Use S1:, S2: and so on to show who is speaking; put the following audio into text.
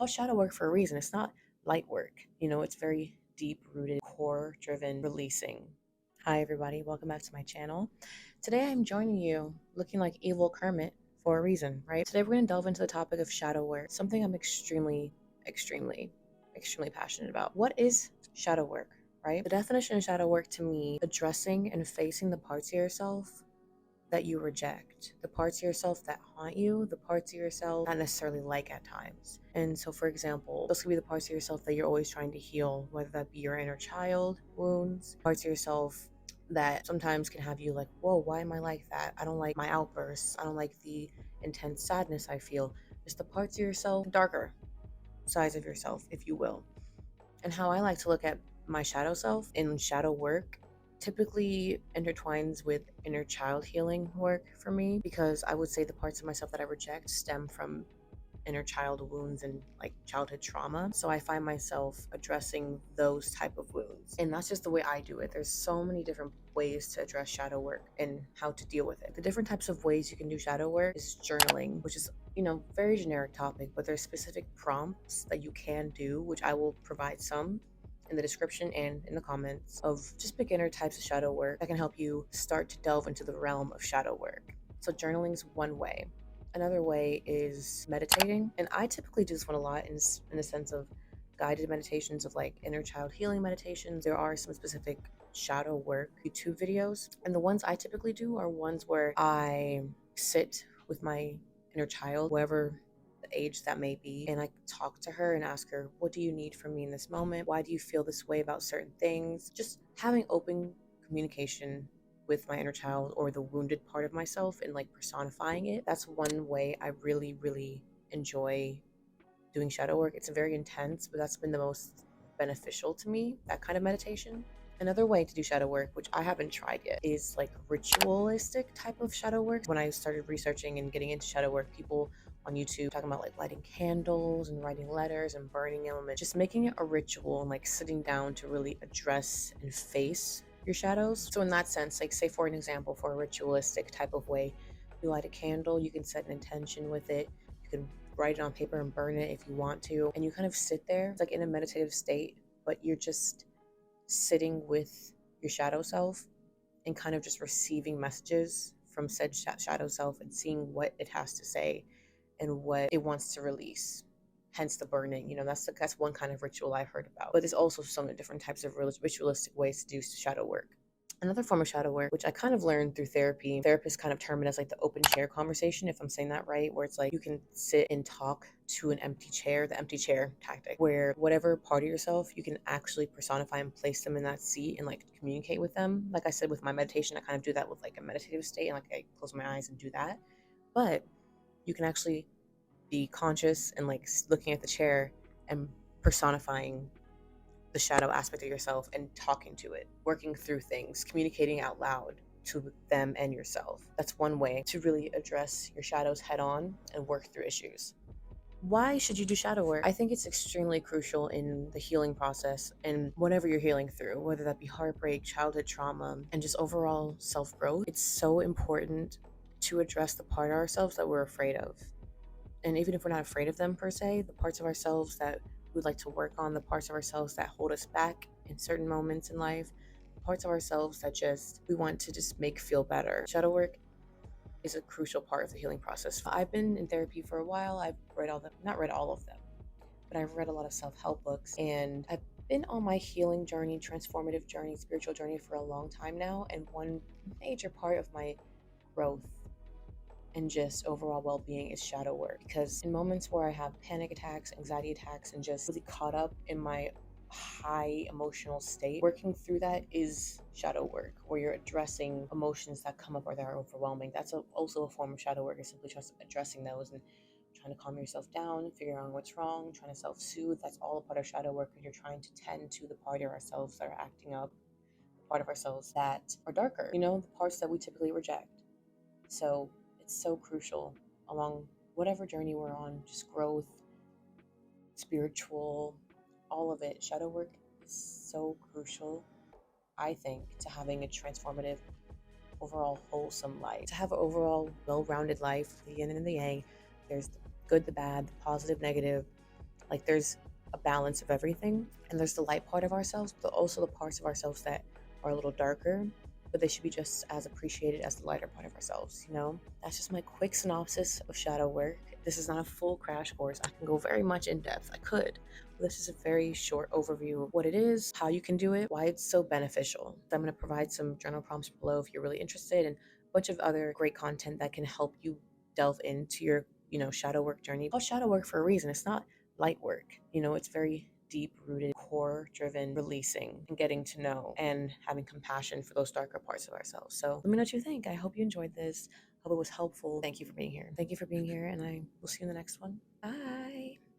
S1: called shadow work for a reason. It's not light work. It's very deep rooted, core driven releasing. Hi, everybody. Welcome back to my channel. Today I'm joining you looking like evil Kermit for a reason, right? Today we're going to delve into the topic of shadow work, something I'm extremely passionate about. What is shadow work, right? The definition of shadow work to me, addressing and facing the parts of yourself that you reject, the parts of yourself that haunt you, the parts of yourself not necessarily like at times. And so, for example, those could be the parts of yourself that you're always trying to heal, whether that be your inner child wounds, parts of yourself that sometimes can have you like, whoa, why am I like that? I don't like my outbursts. I don't like the intense sadness I feel. Just the parts of yourself, darker sides of yourself, if you will. And how I like to look at my shadow self in shadow work typically intertwines with inner child healing work for me, because I would say the parts of myself that I reject stem from inner child wounds and like childhood trauma. So I find myself addressing those type of wounds. And that's just the way I do it. There's so many different ways to address shadow work and how to deal with it. The different types of ways you can do shadow work is journaling, which is very generic topic, but there's specific prompts that you can do, which I will provide some in the description and in the comments, of just beginner types of shadow work that can help you start to delve into the realm of shadow work. So journaling is one way. Another way is meditating. And I typically do this one a lot in the sense of guided meditations, of like inner child healing meditations. There are some specific shadow work YouTube videos. And the ones I typically do are ones where I sit with my inner child, whoever the age that may be, and I talk to her and ask her, what do you need from me in this moment? Why do you feel this way about certain things? Just having open communication with my inner child or the wounded part of myself and like personifying it. That's one way I really enjoy doing shadow work. It's very intense, but that's been the most beneficial to me, that kind of meditation. Another way to do shadow work, which I haven't tried yet, is like ritualistic type of shadow work. When I started researching and getting into shadow work, people on YouTube talking about like lighting candles and writing letters and burning them and just making it a ritual and like sitting down to really address and face your shadows. So in that sense, like say for an example, for a ritualistic type of way, you light a candle, you can set an intention with it, you can write it on paper and burn it if you want to, and you kind of sit there like in a meditative state, but you're just sitting with your shadow self and kind of just receiving messages from said shadow self and seeing what it has to say and what it wants to release, hence the burning. That's one kind of ritual I've heard about, but there's also so many different types of ritualistic ways to do shadow work. Another form of shadow work, which I kind of learned through therapy, therapists kind of term it as like the open chair conversation, if I'm saying that right, where it's like you can sit and talk to an empty chair, the empty chair tactic, where whatever part of yourself, you can actually personify and place them in that seat and like communicate with them. Like I said, with my meditation, I kind of do that with like a meditative state, and like I close my eyes and do that. But you can actually be conscious and like looking at the chair and personifying the shadow aspect of yourself and talking to it, working through things, communicating out loud to them and yourself. That's one way to really address your shadows head on and work through issues. Why should you do shadow work? I think it's extremely crucial in the healing process and whatever you're healing through, whether that be heartbreak, childhood trauma, and just overall self growth. It's so important to address the part of ourselves that we're afraid of. And even if we're not afraid of them per se, the parts of ourselves that we'd like to work on, the parts of ourselves that hold us back in certain moments in life, the parts of ourselves that just we want to just make feel better. Shadow work is a crucial part of the healing process. I've been in therapy for a while. I've read not read all of them, but I've read a lot of self-help books, and I've been on my healing journey, transformative journey, spiritual journey for a long time now. And one major part of my growth and just overall well-being is shadow work, because in moments where I have panic attacks, anxiety attacks, and just really caught up in my high emotional state, working through that is shadow work, where you're addressing emotions that come up or that are overwhelming. That's also a form of shadow work, is simply just addressing those and trying to calm yourself down, figuring out what's wrong, trying to self-soothe. That's all a part of shadow work, because you're trying to tend to the part of ourselves that are acting up, the part of ourselves that are darker, the parts that we typically reject. So it's so crucial along whatever journey we're on, just growth, spiritual, all of it. Shadow work is so crucial, I think, to having a transformative, overall wholesome life. To have an overall well-rounded life, the yin and the yang, there's the good, the bad, the positive, negative, Like there's a balance of everything, and there's the light part of ourselves, but also the parts of ourselves that are a little darker, but they should be just as appreciated as the lighter part of ourselves, you know? That's just my quick synopsis of shadow work. This is not a full crash course. I can go very much in depth. I could. But this is a very short overview of what it is, how you can do it, why it's so beneficial. I'm going to provide some journal prompts below if you're really interested, and a bunch of other great content that can help you delve into your, shadow work journey. It's called shadow work for a reason. It's not light work. It's very deep rooted, core driven releasing and getting to know and having compassion for those darker parts of ourselves. So let me know what you think. I hope you enjoyed this. Hope it was helpful. Thank you for being here. Thank you for being here, and I will see you in the next one. Bye.